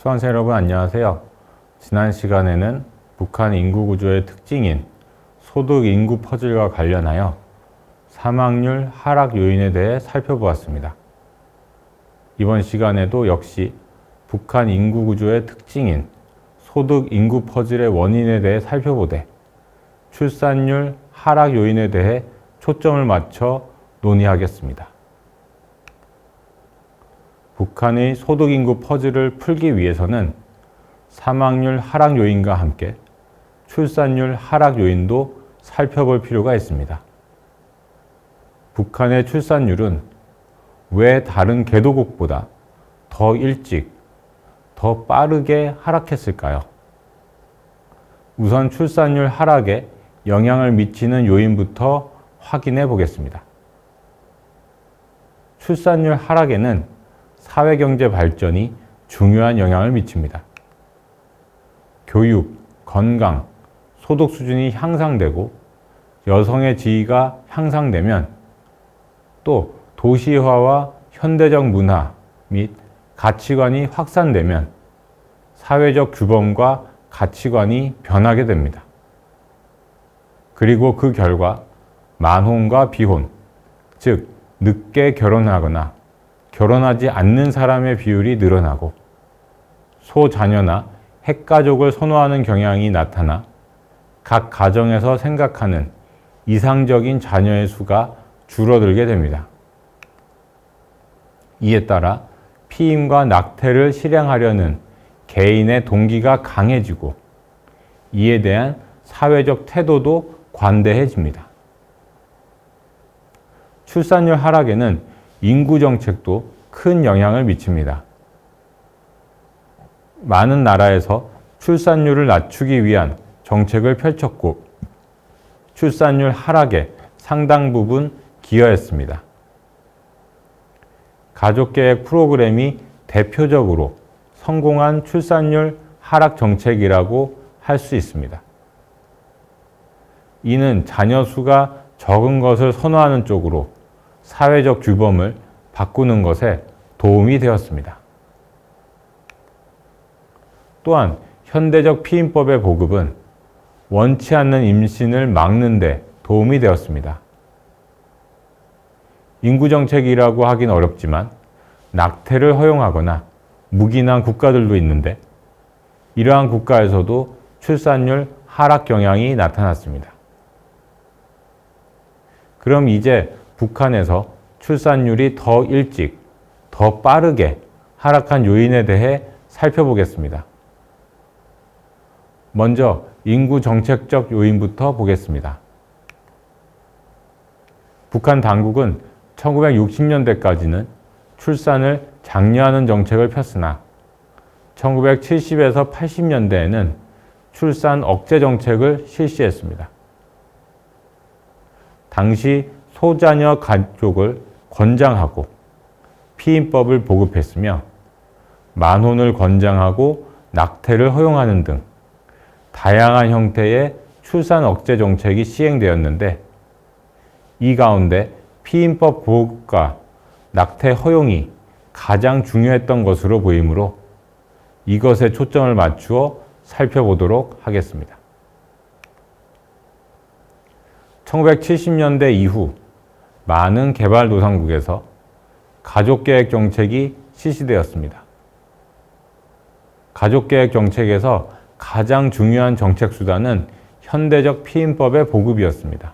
수강생 여러분 안녕하세요. 지난 시간에는 북한 인구 구조의 특징인 소득 인구 퍼즐과 관련하여 사망률 하락 요인에 대해 살펴보았습니다. 이번 시간에도 역시 북한 인구 구조의 특징인 소득 인구 퍼즐의 원인에 대해 살펴보되 출산율 하락 요인에 대해 초점을 맞춰 논의하겠습니다. 북한의 소득 인구 퍼즐을 풀기 위해서는 사망률 하락 요인과 함께 출산율 하락 요인도 살펴볼 필요가 있습니다. 북한의 출산율은 왜 다른 개도국보다 더 일찍, 더 빠르게 하락했을까요? 우선 출산율 하락에 영향을 미치는 요인부터 확인해 보겠습니다. 출산율 하락에는 사회경제 발전이 중요한 영향을 미칩니다. 교육, 건강, 소득 수준이 향상되고 여성의 지위가 향상되면 또 도시화와 현대적 문화 및 가치관이 확산되면 사회적 규범과 가치관이 변하게 됩니다. 그리고 그 결과 만혼과 비혼, 즉 늦게 결혼하거나 결혼하지 않는 사람의 비율이 늘어나고 소자녀나 핵가족을 선호하는 경향이 나타나 각 가정에서 생각하는 이상적인 자녀의 수가 줄어들게 됩니다. 이에 따라 피임과 낙태를 실행하려는 개인의 동기가 강해지고 이에 대한 사회적 태도도 관대해집니다. 출산율 하락에는 인구 정책도 큰 영향을 미칩니다. 많은 나라에서 출산율을 낮추기 위한 정책을 펼쳤고 출산율 하락에 상당 부분 기여했습니다. 가족계획 프로그램이 대표적으로 성공한 출산율 하락 정책이라고 할 수 있습니다. 이는 자녀 수가 적은 것을 선호하는 쪽으로 사회적 규범을 바꾸는 것에 도움이 되었습니다. 또한 현대적 피임법의 보급은 원치 않는 임신을 막는 데 도움이 되었습니다. 인구정책이라고 하긴 어렵지만 낙태를 허용하거나 묵인한 국가들도 있는데 이러한 국가에서도 출산율 하락 경향이 나타났습니다. 그럼 이제 북한에서 출산율이 더 일찍, 더 빠르게 하락한 요인에 대해 살펴보겠습니다. 먼저 인구 정책적 요인부터 보겠습니다. 북한 당국은 1960년대까지는 출산을 장려하는 정책을 폈으나 1970에서 80년대에는 출산 억제 정책을 실시했습니다. 당시 소자녀 가족을 권장하고 피임법을 보급했으며 만혼을 권장하고 낙태를 허용하는 등 다양한 형태의 출산 억제 정책이 시행되었는데 이 가운데 피임법 보급과 낙태 허용이 가장 중요했던 것으로 보이므로 이것에 초점을 맞추어 살펴보도록 하겠습니다. 1970년대 이후 많은 개발도상국에서 가족계획 정책이 실시되었습니다. 가족계획 정책에서 가장 중요한 정책 수단은 현대적 피임법의 보급이었습니다.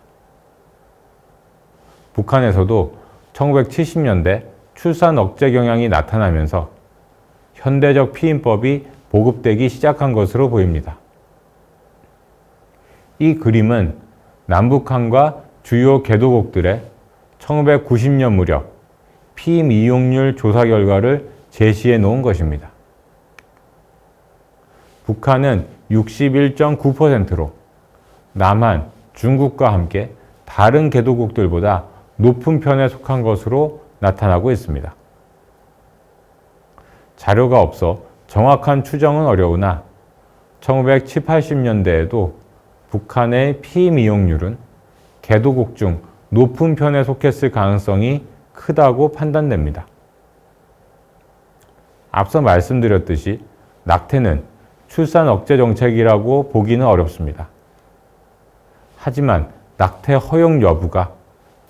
북한에서도 1970년대 출산 억제 경향이 나타나면서 현대적 피임법이 보급되기 시작한 것으로 보입니다. 이 그림은 남북한과 주요 개도국들의 1990년 무렵 피임 이용률 조사 결과를 제시해 놓은 것입니다. 북한은 61.9%로 남한, 중국과 함께 다른 개도국들보다 높은 편에 속한 것으로 나타나고 있습니다. 자료가 없어 정확한 추정은 어려우나 1970, 80년대에도 북한의 피임 이용률은 개도국 중 높은 편에 속했을 가능성이 크다고 판단됩니다. 앞서 말씀드렸듯이 낙태는 출산 억제 정책이라고 보기는 어렵습니다. 하지만 낙태 허용 여부가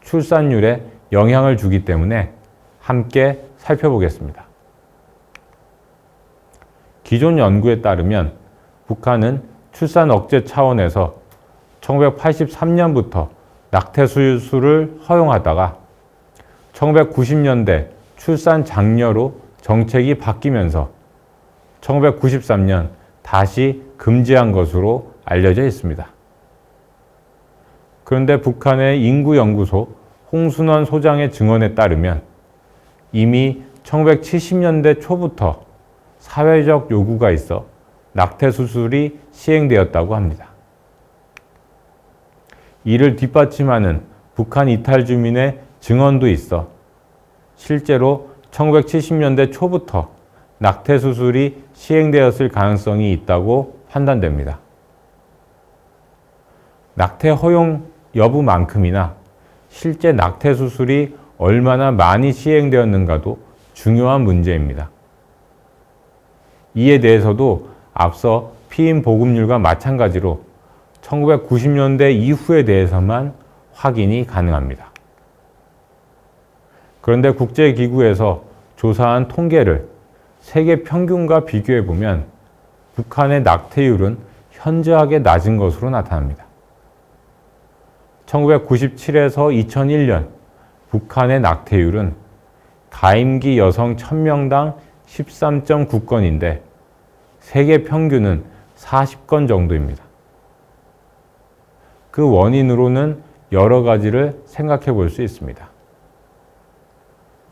출산율에 영향을 주기 때문에 함께 살펴보겠습니다. 기존 연구에 따르면 북한은 출산 억제 차원에서 1983년부터 낙태 수술을 허용하다가 1990년대 출산 장려로 정책이 바뀌면서 1993년 다시 금지한 것으로 알려져 있습니다. 그런데 북한의 인구연구소 홍순원 소장의 증언에 따르면 이미 1970년대 초부터 사회적 요구가 있어 낙태 수술이 시행되었다고 합니다. 이를 뒷받침하는 북한 이탈 주민의 증언도 있어 실제로 1970년대 초부터 낙태 수술이 시행되었을 가능성이 있다고 판단됩니다. 낙태 허용 여부만큼이나 실제 낙태 수술이 얼마나 많이 시행되었는가도 중요한 문제입니다. 이에 대해서도 앞서 피임 보급률과 마찬가지로 1990년대 이후에 대해서만 확인이 가능합니다. 그런데 국제기구에서 조사한 통계를 세계 평균과 비교해 보면 북한의 낙태율은 현저하게 낮은 것으로 나타납니다. 1997에서 2001년 북한의 낙태율은 가임기 여성 1000명당 13.9건인데 세계 평균은 40건 정도입니다. 그 원인으로는 여러 가지를 생각해 볼 수 있습니다.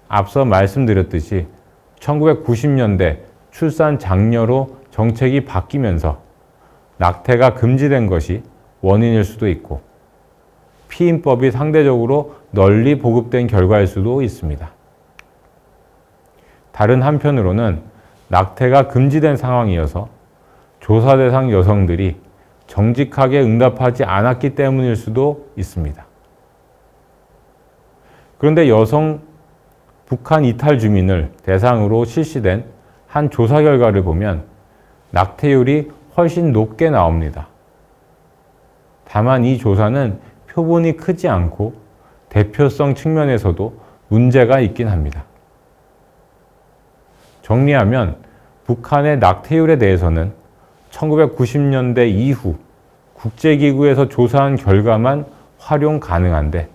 앞서 말씀드렸듯이 1990년대 출산 장려로 정책이 바뀌면서 낙태가 금지된 것이 원인일 수도 있고 피임법이 상대적으로 널리 보급된 결과일 수도 있습니다. 다른 한편으로는 낙태가 금지된 상황이어서 조사 대상 여성들이 정직하게 응답하지 않았기 때문일 수도 있습니다. 그런데 북한 이탈 주민을 대상으로 실시된 한 조사 결과를 보면 낙태율이 훨씬 높게 나옵니다. 다만 이 조사는 표본이 크지 않고 대표성 측면에서도 문제가 있긴 합니다. 정리하면 북한의 낙태율에 대해서는 1990년대 이후 국제기구에서 조사한 결과만 활용 가능한데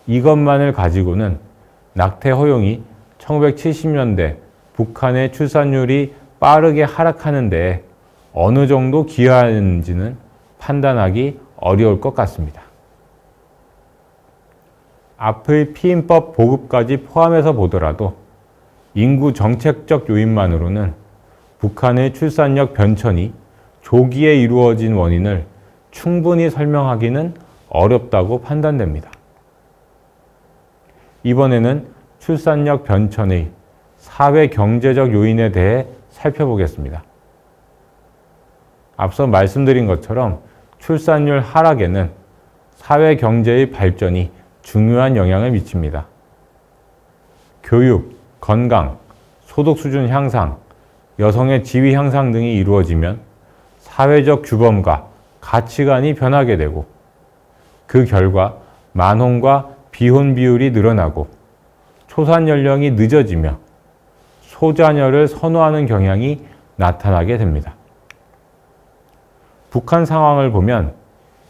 이것만을 가지고는 낙태 허용이 1970년대 북한의 출산율이 빠르게 하락하는 데에 어느 정도 기여하는지는 판단하기 어려울 것 같습니다. 앞의 피임법 보급까지 포함해서 보더라도 인구 정책적 요인만으로는 북한의 출산력 변천이 조기에 이루어진 원인을 충분히 설명하기는 어렵다고 판단됩니다. 이번에는 출산력 변천의 사회 경제적 요인에 대해 살펴보겠습니다. 앞서 말씀드린 것처럼 출산율 하락에는 사회 경제의 발전이 중요한 영향을 미칩니다. 교육, 건강, 소득 수준 향상, 여성의 지위 향상 등이 이루어지면 사회적 규범과 가치관이 변하게 되고 그 결과 만혼과 비혼 비율이 늘어나고 초산 연령이 늦어지며 소자녀를 선호하는 경향이 나타나게 됩니다. 북한 상황을 보면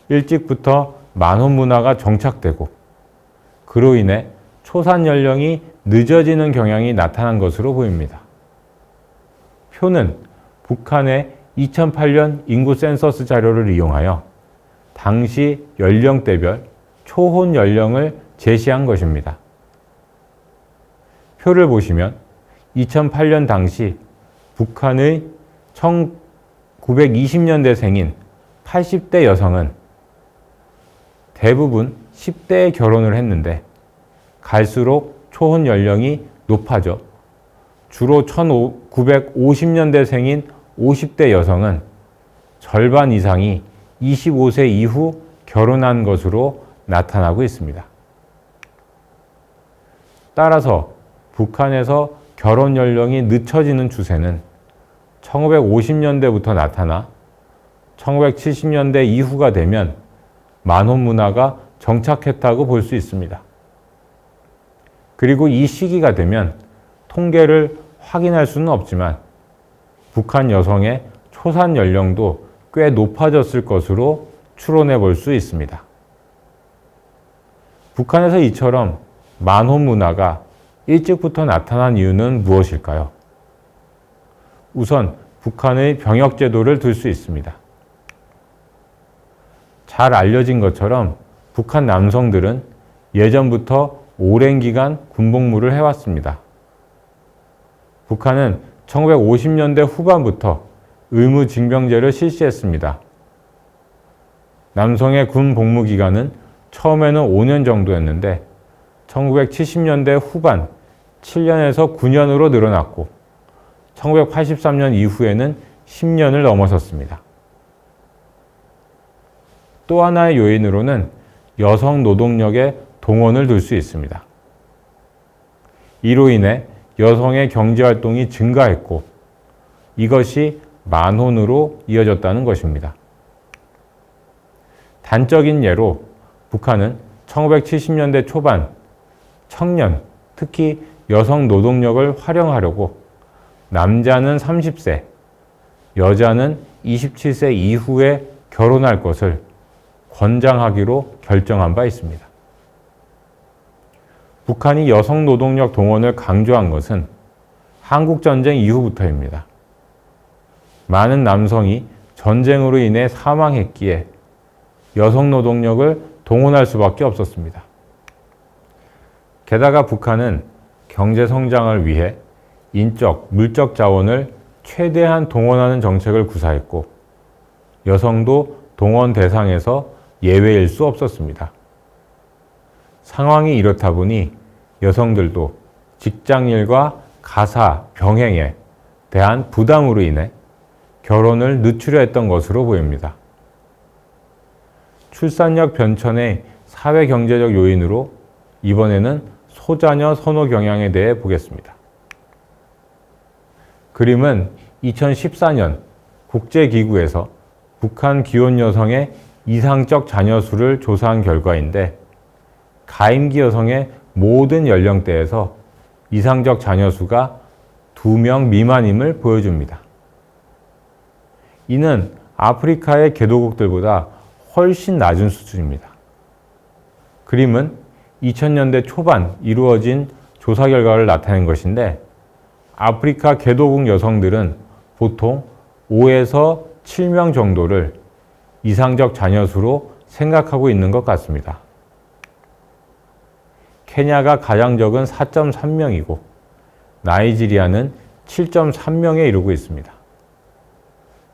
일찍부터 만혼 문화가 정착되고 그로 인해 초산 연령이 늦어지는 경향이 나타난 것으로 보입니다. 표는 북한의 2008년 인구 센서스 자료를 이용하여 당시 연령대별 초혼 연령을 제시한 것입니다. 표를 보시면 2008년 당시 북한의 1920년대생인 80대 여성은 대부분 10대에 결혼을 했는데 갈수록 초혼 연령이 높아져 주로 1950년대생인 50대 여성은 절반 이상이 25세 이후 결혼한 것으로 나타나고 있습니다. 따라서 북한에서 결혼 연령이 늦춰지는 추세는 1950년대부터 나타나 1970년대 이후가 되면 만혼 문화가 정착했다고 볼 수 있습니다. 그리고 이 시기가 되면 통계를 확인할 수는 없지만 북한 여성의 초산 연령도 꽤 높아졌을 것으로 추론해 볼 수 있습니다. 북한에서 이처럼 만혼 문화가 일찍부터 나타난 이유는 무엇일까요? 우선 북한의 병역 제도를 들 수 있습니다. 잘 알려진 것처럼 북한 남성들은 예전부터 오랜 기간 군복무를 해왔습니다. 북한은 1950년대 후반부터 의무징병제를 실시했습니다. 남성의 군 복무 기간은 처음에는 5년 정도였는데 1970년대 후반 7년에서 9년으로 늘어났고 1983년 이후에는 10년을 넘어섰습니다. 또 하나의 요인으로는 여성 노동력의 동원을 들 수 있습니다. 이로 인해 여성의 경제활동이 증가했고 이것이 만혼으로 이어졌다는 것입니다. 단적인 예로 북한은 1970년대 초반 청년, 특히 여성 노동력을 활용하려고 남자는 30세, 여자는 27세 이후에 결혼할 것을 권장하기로 결정한 바 있습니다. 북한이 여성 노동력 동원을 강조한 것은 한국전쟁 이후부터입니다. 많은 남성이 전쟁으로 인해 사망했기에 여성 노동력을 동원할 수밖에 없었습니다. 게다가 북한은 경제 성장을 위해 인적, 물적 자원을 최대한 동원하는 정책을 구사했고 여성도 동원 대상에서 예외일 수 없었습니다. 상황이 이렇다 보니 여성들도 직장일과 가사, 병행에 대한 부담으로 인해 결혼을 늦추려 했던 것으로 보입니다. 출산력 변천의 사회경제적 요인으로 이번에는 소자녀 선호 경향에 대해 보겠습니다. 그림은 2014년 국제기구에서 북한 기혼 여성의 이상적 자녀 수를 조사한 결과인데 가임기 여성의 모든 연령대에서 이상적 자녀 수가 2명 미만임을 보여줍니다. 이는 아프리카의 개도국들보다 훨씬 낮은 수준입니다. 그림은 2000년대 초반 이루어진 조사 결과를 나타낸 것인데 아프리카 개도국 여성들은 보통 5에서 7명 정도를 이상적 자녀 수로 생각하고 있는 것 같습니다. 케냐가 가장 적은 4.3명이고 나이지리아는 7.3명에 이르고 있습니다.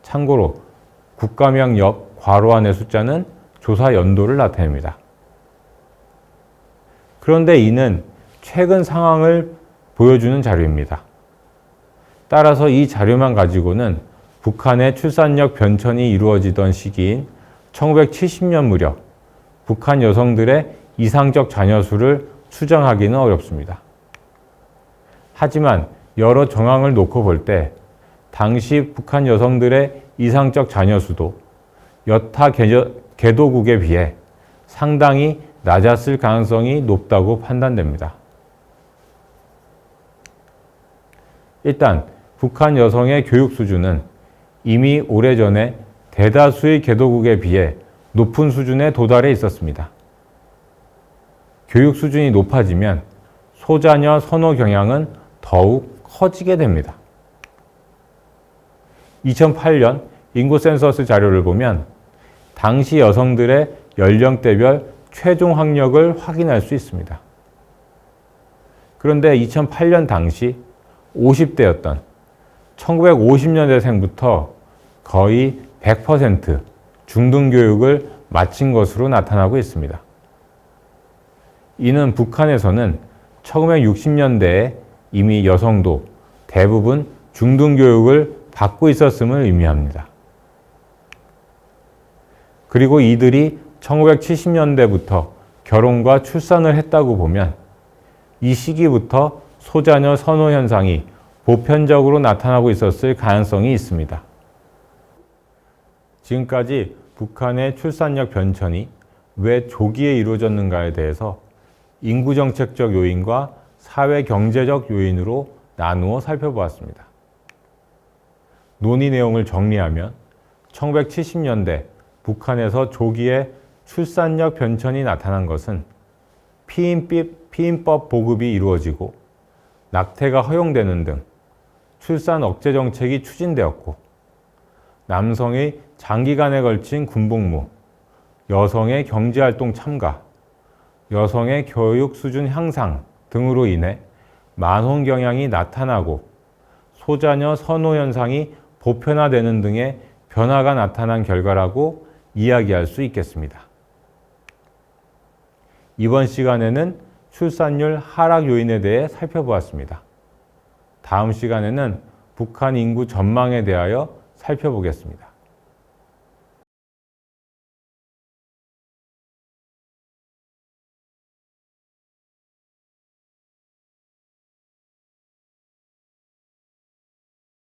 참고로 국가명 옆 괄호 안의 숫자는 조사 연도를 나타냅니다. 그런데 이는 최근 상황을 보여주는 자료입니다. 따라서 이 자료만 가지고는 북한의 출산력 변천이 이루어지던 시기인 1970년 무렵 북한 여성들의 이상적 자녀 수를 추정하기는 어렵습니다. 하지만 여러 정황을 놓고 볼 때 당시 북한 여성들의 이상적 자녀 수도 여타 개도국에 비해 상당히 낮았을 가능성이 높다고 판단됩니다. 일단 북한 여성의 교육 수준은 이미 오래전에 대다수의 개도국에 비해 높은 수준에 도달해 있었습니다. 교육 수준이 높아지면 소자녀 선호 경향은 더욱 커지게 됩니다. 2008년 인구 센서스 자료를 보면 당시 여성들의 연령대별 최종 학력을 확인할 수 있습니다. 그런데 2008년 당시 50대였던 1950년대생부터 거의 100% 중등교육을 마친 것으로 나타나고 있습니다. 이는 북한에서는 1960년대에 이미 여성도 대부분 중등교육을 받고 있었음을 의미합니다. 그리고 이들이 1970년대부터 결혼과 출산을 했다고 보면 이 시기부터 소자녀 선호 현상이 보편적으로 나타나고 있었을 가능성이 있습니다. 지금까지 북한의 출산력 변천이 왜 조기에 이루어졌는가에 대해서 인구정책적 요인과 사회경제적 요인으로 나누어 살펴보았습니다. 논의 내용을 정리하면 1970년대 북한에서 조기에 출산력 변천이 나타난 것은 피임법 보급이 이루어지고 낙태가 허용되는 등 출산 억제 정책이 추진되었고, 남성의 장기간에 걸친 군복무, 여성의 경제활동 참가, 여성의 교육 수준 향상 등으로 인해 만혼 경향이 나타나고 소자녀 선호 현상이 보편화되는 등의 변화가 나타난 결과라고 이야기할 수 있겠습니다. 이번 시간에는 출산율 하락 요인에 대해 살펴보았습니다. 다음 시간에는 북한 인구 전망에 대하여 살펴보겠습니다.